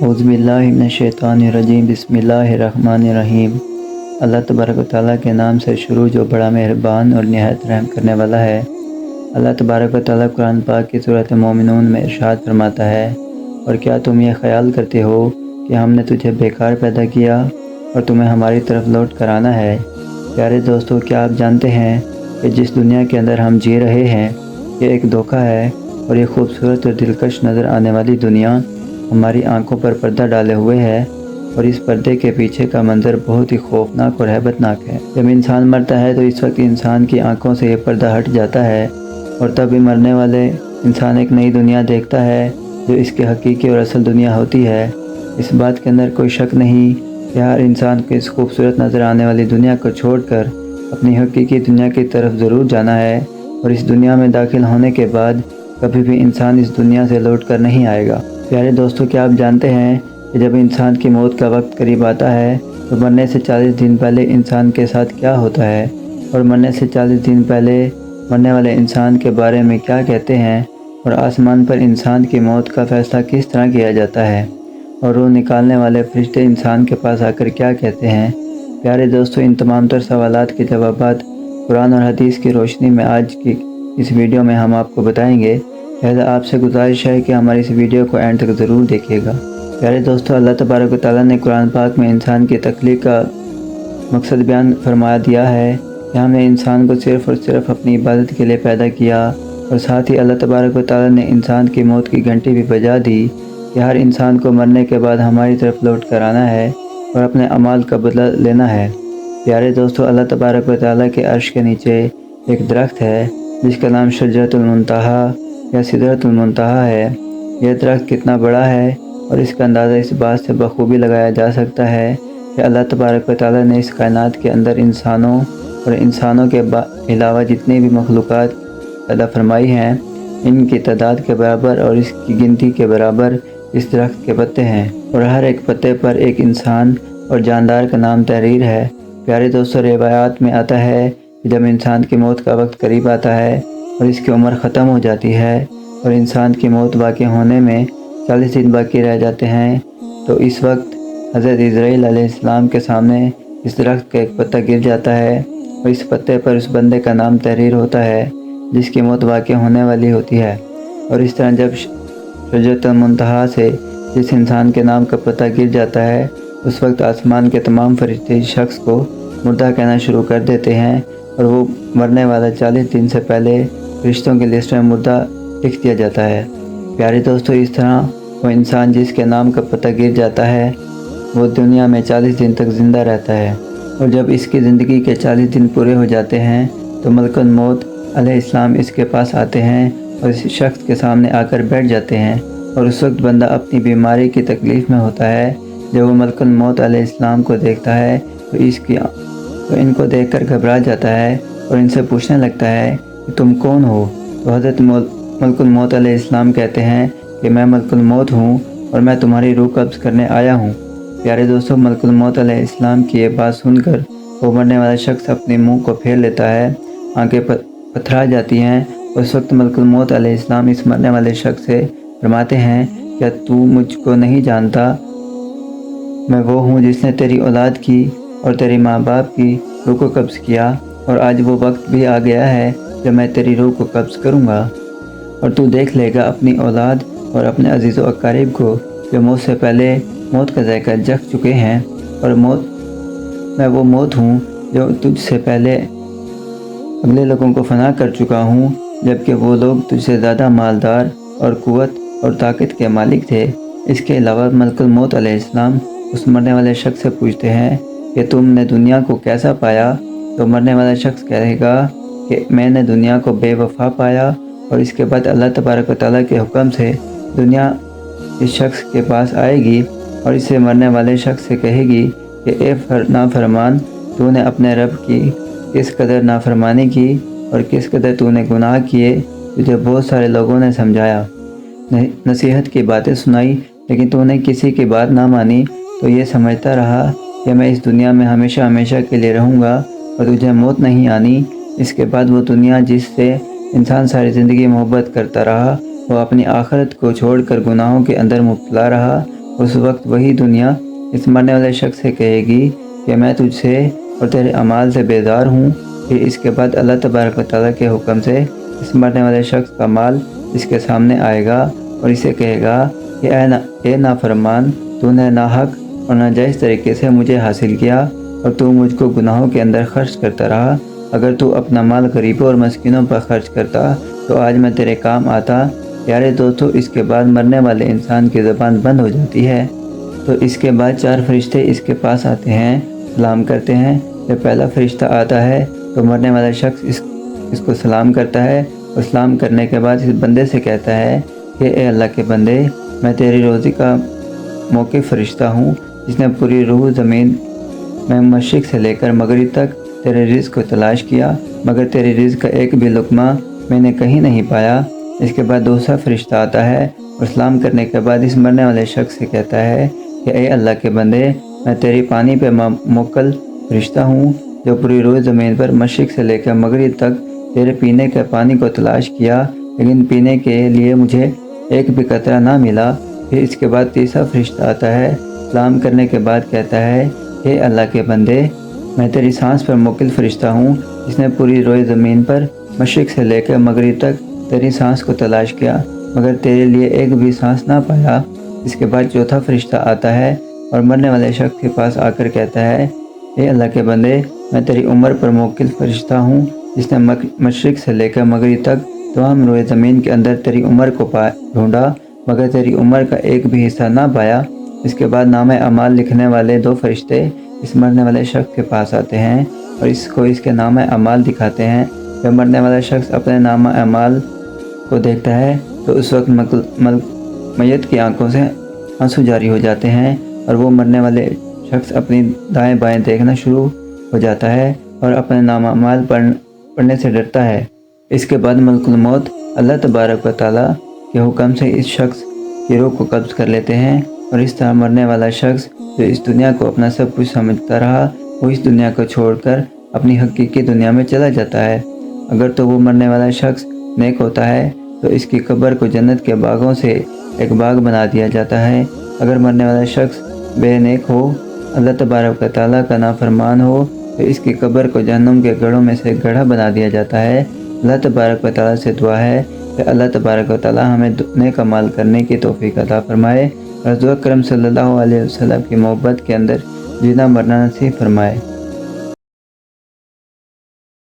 اعوذ باللہ من الشیطان الرجیم بسم اللہ الرحمن الرحیم۔ اللہ تبارک و تعالیٰ کے نام سے شروع جو بڑا مہربان اور نہایت رحم کرنے والا ہے۔ اللہ تبارک و تعالیٰ قرآن پاک کی سورۃ مومنون میں ارشاد فرماتا ہے، اور کیا تم یہ خیال کرتے ہو کہ ہم نے تجھے بیکار پیدا کیا اور تمہیں ہماری طرف لوٹ کر آنا ہے؟ پیارے دوستو، کیا آپ جانتے ہیں کہ جس دنیا کے اندر ہم جی رہے ہیں یہ ایک دھوکہ ہے، اور یہ خوبصورت اور دلکش نظر آنے والی دنیا ہماری آنکھوں پر پردہ ڈالے ہوئے ہے، اور اس پردے کے پیچھے کا منظر بہت ہی خوفناک اور ہیبت ناک ہے۔ جب انسان مرتا ہے تو اس وقت انسان کی آنکھوں سے یہ پردہ ہٹ جاتا ہے، اور تب بھی مرنے والے انسان ایک نئی دنیا دیکھتا ہے جو اس کی حقیقی اور اصل دنیا ہوتی ہے۔ اس بات کے اندر کوئی شک نہیں کہ ہر انسان کو اس خوبصورت نظر آنے والی دنیا کو چھوڑ کر اپنی حقیقی دنیا کی طرف ضرور جانا ہے، اور اس دنیا میں داخل ہونے کے بعد کبھی بھی انسان اس دنیا سے لوٹ کر نہیں آئے گا۔ پیارے دوستو، کیا آپ جانتے ہیں کہ جب انسان کی موت کا وقت قریب آتا ہے تو مرنے سے 40 دن پہلے انسان کے ساتھ کیا ہوتا ہے، اور مرنے سے 40 دن پہلے مرنے والے انسان کے بارے میں کیا کہتے ہیں، اور آسمان پر انسان کی موت کا فیصلہ کس طرح کیا جاتا ہے، اور روح نکالنے والے فرشتے انسان کے پاس آ کر کیا کہتے ہیں؟ پیارے دوستو، ان تمام تر سوالات کے جوابات قرآن اور حدیث کی روشنی میں آج کی اس ویڈیو میں ہم آپ کو بتائیں گے، لہذا آپ سے گزارش ہے کہ ہماری اس ویڈیو کو اینڈ تک ضرور دیکھیے گا۔ پیارے دوستو، اللہ تبارک و تعالیٰ نے قرآن پاک میں انسان کی تخلیق کا مقصد بیان فرما دیا ہے کہ ہم نے انسان کو صرف اور صرف اپنی عبادت کے لیے پیدا کیا، اور ساتھ ہی اللہ تبارک و تعالیٰ نے انسان کی موت کی گھنٹی بھی بجا دی کہ ہر انسان کو مرنے کے بعد ہماری طرف لوٹ کر آنا ہے اور اپنے اعمال کا بدلہ لینا ہے۔ پیارے دوستو، اللہ تبارک و تعالیٰ کے عرش کے نیچے ایک درخت ہے جس کا نام شجرۃ المنتہی یا سدرۃ المنتہی ہے۔ یہ درخت کتنا بڑا ہے، اور اس کا اندازہ اس بات سے بخوبی لگایا جا سکتا ہے کہ اللہ تبارک و تعالیٰ نے اس کائنات کے اندر انسانوں اور انسانوں کے علاوہ جتنی بھی مخلوقات پیدا فرمائی ہیں، ان کی تعداد کے برابر اور اس کی گنتی کے برابر اس درخت کے پتے ہیں، اور ہر ایک پتے پر ایک انسان اور جاندار کا نام تحریر ہے۔ پیارے دوستو، روایات میں آتا ہے کہ جب انسان کی موت کا وقت قریب آتا ہے اور اس کی عمر ختم ہو جاتی ہے اور انسان کی موت واقع ہونے میں 40 دن باقی رہ جاتے ہیں، تو اس وقت حضرت عزرائیل علیہ السلام کے سامنے اس درخت کا ایک پتا گر جاتا ہے، اور اس پتے پر اس بندے کا نام تحریر ہوتا ہے جس کی موت واقع ہونے والی ہوتی ہے۔ اور اس طرح جب شجرۃ المنتہی سے جس انسان کے نام کا پتہ گر جاتا ہے، اس وقت آسمان کے تمام فرشتے اس شخص کو مردہ کہنا شروع کر دیتے ہیں، اور وہ مرنے والا 40 دن سے پہلے فرشتوں کی لسٹ میں مردہ لکھ دیا جاتا ہے۔ پیارے دوستو، اس طرح وہ انسان جس کے نام کا پتہ گر جاتا ہے وہ دنیا میں 40 دن تک زندہ رہتا ہے، اور جب اس کی زندگی کے 40 دن پورے ہو جاتے ہیں تو ملک الموت علیہ السلام اس کے پاس آتے ہیں اور اس شخص کے سامنے آ کر بیٹھ جاتے ہیں، اور اس وقت بندہ اپنی بیماری کی تکلیف میں ہوتا ہے۔ جب وہ ملک الموت علیہ السلام کو دیکھتا ہے تو ان کو دیکھ کر گھبرا جاتا ہے اور ان سے پوچھنے لگتا ہے کہ تم کون ہو؟ تو حضرت ملک الموت علیہ السلام کہتے ہیں کہ میں ملک الموت ہوں، اور میں تمہاری روح قبض کرنے آیا ہوں۔ پیارے دوستو، ملک الموت علیہ السلام کی یہ بات سن کر وہ مرنے والا شخص اپنے منہ کو پھیر لیتا ہے، آنکھیں پتھرا جاتی ہیں۔ اس وقت ملک الموت علیہ السلام اس مرنے والے شخص سے فرماتے ہیں، کیا تو مجھ کو نہیں جانتا؟ میں وہ ہوں جس نے تیری اولاد کی اور تیری ماں باپ کی روح کو قبض کیا، اور آج وہ وقت بھی آ گیا ہے جب میں تیری روح کو قبض کروں گا، اور تو دیکھ لے گا اپنی اولاد اور اپنے عزیز و اقارب کو جو موت سے پہلے موت کا ذائقہ چکھ چکے ہیں، اور میں وہ موت ہوں جو تجھ سے پہلے اگلے لوگوں کو فنا کر چکا ہوں، جبکہ وہ لوگ تجھ سے زیادہ مالدار اور قوت اور طاقت کے مالک تھے۔ اس کے علاوہ ملک الموت علیہ السلام اس مرنے والے شخص سے پوچھتے ہیں کہ تم نے دنیا کو کیسا پایا؟ تو مرنے والا شخص کہے گا کہ میں نے دنیا کو بے وفا پایا، اور اس کے بعد اللہ تبارک و تعالیٰ کے حکم سے دنیا اس شخص کے پاس آئے گی اور اسے مرنے والے شخص سے کہے گی کہ اے نافرمان، تو نے اپنے رب کی کس قدر نافرمانی کی اور کس قدر تو نے گناہ کیے۔ تجھے بہت سارے لوگوں نے سمجھایا، نصیحت کی باتیں سنائی، لیکن تو نے کسی کی بات نہ مانی، تو یہ سمجھتا رہا کہ میں اس دنیا میں ہمیشہ ہمیشہ کے لیے رہوں گا اور تجھے موت نہیں آنی۔ اس کے بعد وہ دنیا جس سے انسان ساری زندگی محبت کرتا رہا، وہ اپنی آخرت کو چھوڑ کر گناہوں کے اندر مبتلا رہا، اس وقت وہی دنیا اس مرنے والے شخص سے کہے گی کہ میں تجھ سے اور تیرے اعمال سے بیزار ہوں۔ پھر اس کے بعد اللہ تبارک و تعالیٰ کے حکم سے اس مرنے والے شخص کا مال اس کے سامنے آئے گا اور اسے کہے گا کہ اے نافرمان، تو نے ناحق اور ناجائز طریقے سے مجھے حاصل کیا اور تو مجھ کو گناہوں کے اندر خرچ کرتا رہا۔ اگر تو اپنا مال غریبوں اور مسکینوں پر خرچ کرتا تو آج میں تیرے کام آتا۔ پیارے دوستو، اس کے بعد مرنے والے انسان کی زبان بند ہو جاتی ہے تو اس کے بعد 4 فرشتے اس کے پاس آتے ہیں، سلام کرتے ہیں۔ جب پہلا فرشتہ آتا ہے تو مرنے والا شخص اس کو سلام کرتا ہے اور سلام کرنے کے بعد اس بندے سے کہتا ہے کہ اے اللہ کے بندے، میں تیری روزی کا موقف فرشتہ ہوں جس نے پوری روح زمین میں مشرق سے لے کر مغرب تک تیرے رزق کو تلاش کیا، مگر تیرے رزق کا ایک بھی لقمہ میں نے کہیں نہیں پایا۔ اس کے بعد دوسرا فرشتہ آتا ہے اور سلام کرنے کے بعد اس مرنے والے شخص سے کہتا ہے کہ اے اللہ کے بندے، میں تیری پانی پہ موکل فرشتہ ہوں جو پوری روح زمین پر مشرق سے لے کر مغرب تک تیرے پینے کے پانی کو تلاش کیا، لیکن پینے کے لیے مجھے ایک بھی قطرہ نہ ملا۔ پھر اس کے بعد تیسرا فرشتہ آتا ہے، سلام کرنے کے بعد کہتا ہے کہ اے اللہ کے بندے، میں تیری سانس پر موکل فرشتہ ہوں جس نے پوری روئے زمین پر مشرق سے لے کر مغرب تک تیری سانس کو تلاش کیا، مگر تیرے لیے ایک بھی سانس نہ پایا۔ اس کے بعد چوتھا فرشتہ آتا ہے اور مرنے والے شخص کے پاس آ کر کہتا ہے اے اللہ کے بندے، میں تیری عمر پر موکل فرشتہ ہوں جس نے مشرق سے لے کر مغرب تک تمام روئے زمین کے اندر تیری عمر کو ڈھونڈا، مگر تیری عمر کا ایک بھی حصہ نہ پایا۔ اس کے بعد نامہ اعمال لکھنے والے 2 فرشتے اس مرنے والے شخص کے پاس آتے ہیں اور اس کو اس کے نامہ اعمال دکھاتے ہیں۔ جب مرنے والا شخص اپنے نامہ اعمال کو دیکھتا ہے تو اس وقت میت کی آنکھوں سے آنسو جاری ہو جاتے ہیں اور وہ مرنے والے شخص اپنی دائیں بائیں دیکھنا شروع ہو جاتا ہے اور اپنے نامہ اعمال پڑھنے سے ڈرتا ہے۔ اس کے بعد ملک الموت اللہ تبارک و تعالیٰ کے حکم سے اس شخص کی روح کو قبض کر لیتے ہیں اور اس طرح مرنے والا شخص جو اس دنیا کو اپنا سب کچھ سمجھتا رہا، وہ اس دنیا کو چھوڑ کر اپنی حقیقی دنیا میں چلا جاتا ہے۔ اگر تو وہ مرنے والا شخص نیک ہوتا ہے تو اس کی قبر کو جنت کے باغوں سے ایک باغ بنا دیا جاتا ہے۔ اگر مرنے والا شخص بے نیک ہو، اللہ تبارک و تعالیٰ کا نافرمان ہو، تو اس کی قبر کو جہنم کے گڑھوں میں سے گڑھا بنا دیا جاتا ہے۔ اللہ تبارک و تعالیٰ سے دعا ہے کہ اللہ تبارک و تعالیٰ ہمیں نیک اعمال کرنے کی توفیق عطا فرمائے اور حضور اکرم صلی اللہ علیہ وسلم کی محبت کے اندر جینا مرنا نصیب فرمائے۔